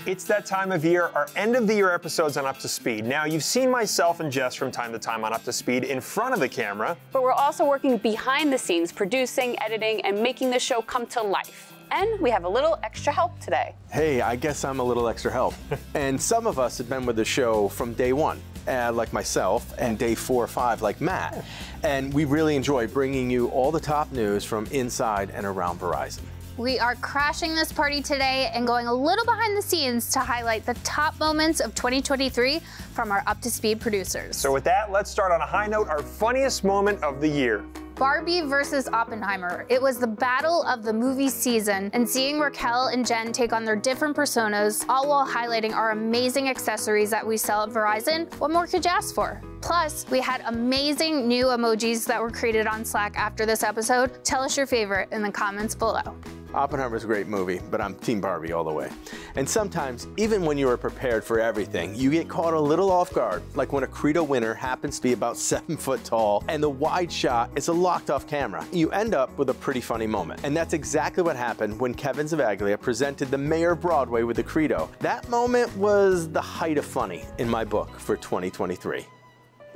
It's that time of year, our end of the year episodes on Up to Speed. Now, you've seen myself and Jess from time to time on Up to Speed in front of the camera. But we're also working behind the scenes, producing, editing, and making the show come to life. And we have a little extra help today. Hey, I guess I'm a little extra help. And some of us have been with the show from day one, like myself, and day 4 or 5, like Matt. And we really enjoy bringing you all the top news from inside and around Verizon. We are crashing this party today and going a little behind the scenes to highlight the top moments of 2023 from our Up to Speed producers. So with that, let's start on a high note, our funniest moment of the year. Barbie versus Oppenheimer. It was the battle of the movie season, and seeing Raquel and Jen take on their different personas, all while highlighting our amazing accessories that we sell at Verizon, what more could you ask for? Plus, we had amazing new emojis that were created on Slack after this episode. Tell us your favorite in the comments below. Oppenheimer's a great movie, but I'm Team Barbie all the way. And sometimes, even when you are prepared for everything, you get caught a little off guard, like when a Credo winner happens to be about 7 foot tall and the wide shot is a locked off camera. You end up with a pretty funny moment. And that's exactly what happened when Kevin Zavaglia presented the Mayor of Broadway with the Credo. That moment was the height of funny in my book for 2023.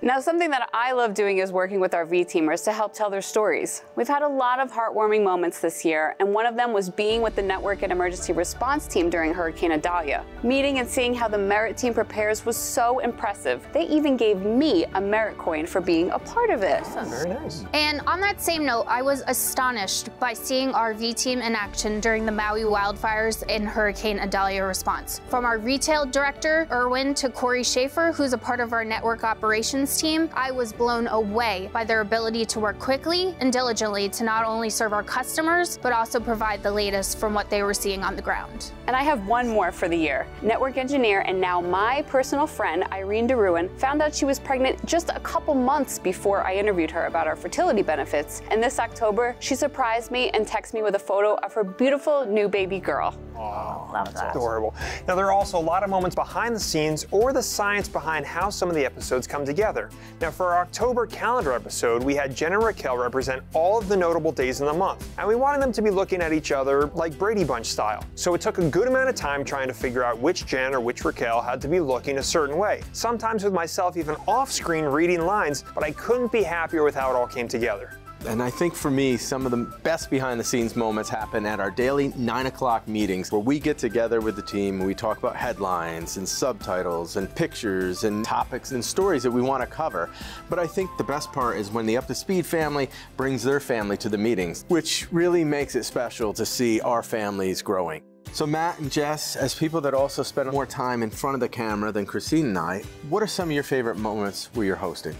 Now, something that I love doing is working with our V-teamers to help tell their stories. We've had a lot of heartwarming moments this year, and one of them was being with the network and emergency response team during Hurricane Idalia. Meeting and seeing how the Merit team prepares was so impressive. They even gave me a Merit coin for being a part of it. Very nice. And on that same note, I was astonished by seeing our V-team in action during the Maui wildfires and Hurricane Idalia response. From our retail director, Erwin, to Corey Schaefer, who's a part of our network operations team, I was blown away by their ability to work quickly and diligently to not only serve our customers, but also provide the latest from what they were seeing on the ground. And I have one more for the year. Network engineer and now my personal friend, Irene DeRuin, found out she was pregnant just a couple months before I interviewed her about our fertility benefits. And this October, she surprised me and texted me with a photo of her beautiful new baby girl. Oh, Love that. Adorable. Now, there are also a lot of moments behind the scenes or the science behind how some of the episodes come together. Now, for our October calendar episode, we had Jen and Raquel represent all of the notable days in the month, and we wanted them to be looking at each other like Brady Bunch style. So it took a good amount of time trying to figure out which Jen or which Raquel had to be looking a certain way, sometimes with myself even off-screen reading lines, but I couldn't be happier with how it all came together. And I think for me, some of the best behind the scenes moments happen at our daily 9 o'clock meetings where we get together with the team and we talk about headlines and subtitles and pictures and topics and stories that we want to cover. But I think the best part is when the Up to Speed family brings their family to the meetings, which really makes it special to see our families growing. So Matt and Jess, as people that also spend more time in front of the camera than Christine and I, what are some of your favorite moments where you're hosting?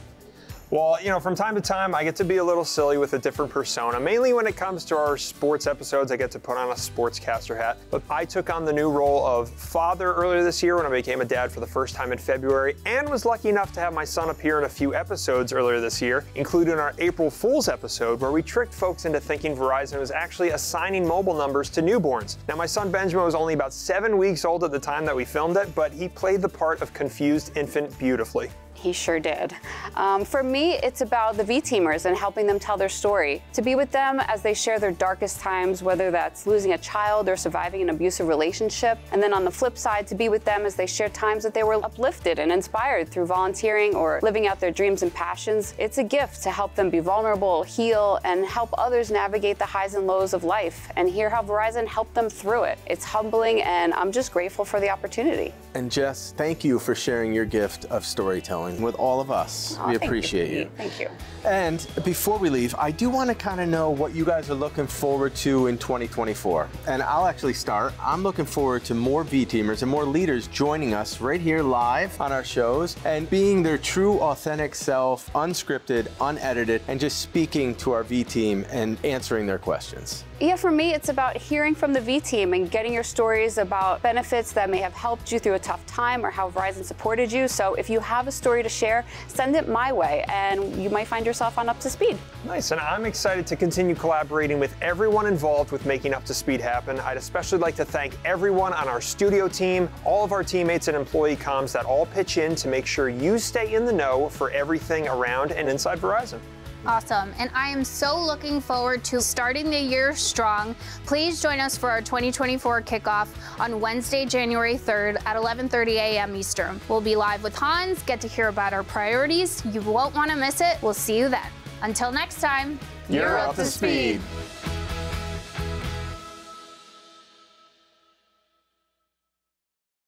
Well, you know, from time to time, I get to be a little silly with a different persona. Mainly when it comes to our sports episodes, I get to put on a sportscaster hat. But I took on the new role of father earlier this year when I became a dad for the first time in February, and was lucky enough to have my son appear in a few episodes earlier this year, including our April Fool's episode, where we tricked folks into thinking Verizon was actually assigning mobile numbers to newborns. Now, my son Benjamin was only about 7 weeks old at the time that we filmed it, but he played the part of confused infant beautifully. He sure did. For me, it's about the V-teamers and helping them tell their story. To be with them as they share their darkest times, whether that's losing a child or surviving an abusive relationship. And then on the flip side, to be with them as they share times that they were uplifted and inspired through volunteering or living out their dreams and passions. It's a gift to help them be vulnerable, heal, and help others navigate the highs and lows of life and hear how Verizon helped them through it. It's humbling, and I'm just grateful for the opportunity. And Jess, thank you for sharing your gift of storytelling with all of us. We appreciate you. Thank you. And before we leave, I do want to kind of know what you guys are looking forward to in 2024. And I'll actually start. I'm looking forward to more V-teamers and more leaders joining us right here live on our shows and being their true, authentic self, unscripted, unedited, and just speaking to our V-team and answering their questions. Yeah, for me, it's about hearing from the V-team and getting your stories about benefits that may have helped you through a tough time or how Verizon supported you. So if you have a story to share, send it my way, and you might find yourself on Up to Speed. Nice, and I'm excited to continue collaborating with everyone involved with making Up to Speed happen. I'd especially like to thank everyone on our studio team, all of our teammates and employee comms that all pitch in to make sure you stay in the know for everything around and inside Verizon. Awesome, and I am so looking forward to starting the year strong. Please join us for our 2024 kickoff on Wednesday, January 3rd at 11:30 a.m. Eastern. We'll be live with Hans, get to hear about our priorities. You won't want to miss it. We'll see you then. Until next time, You're up to speed.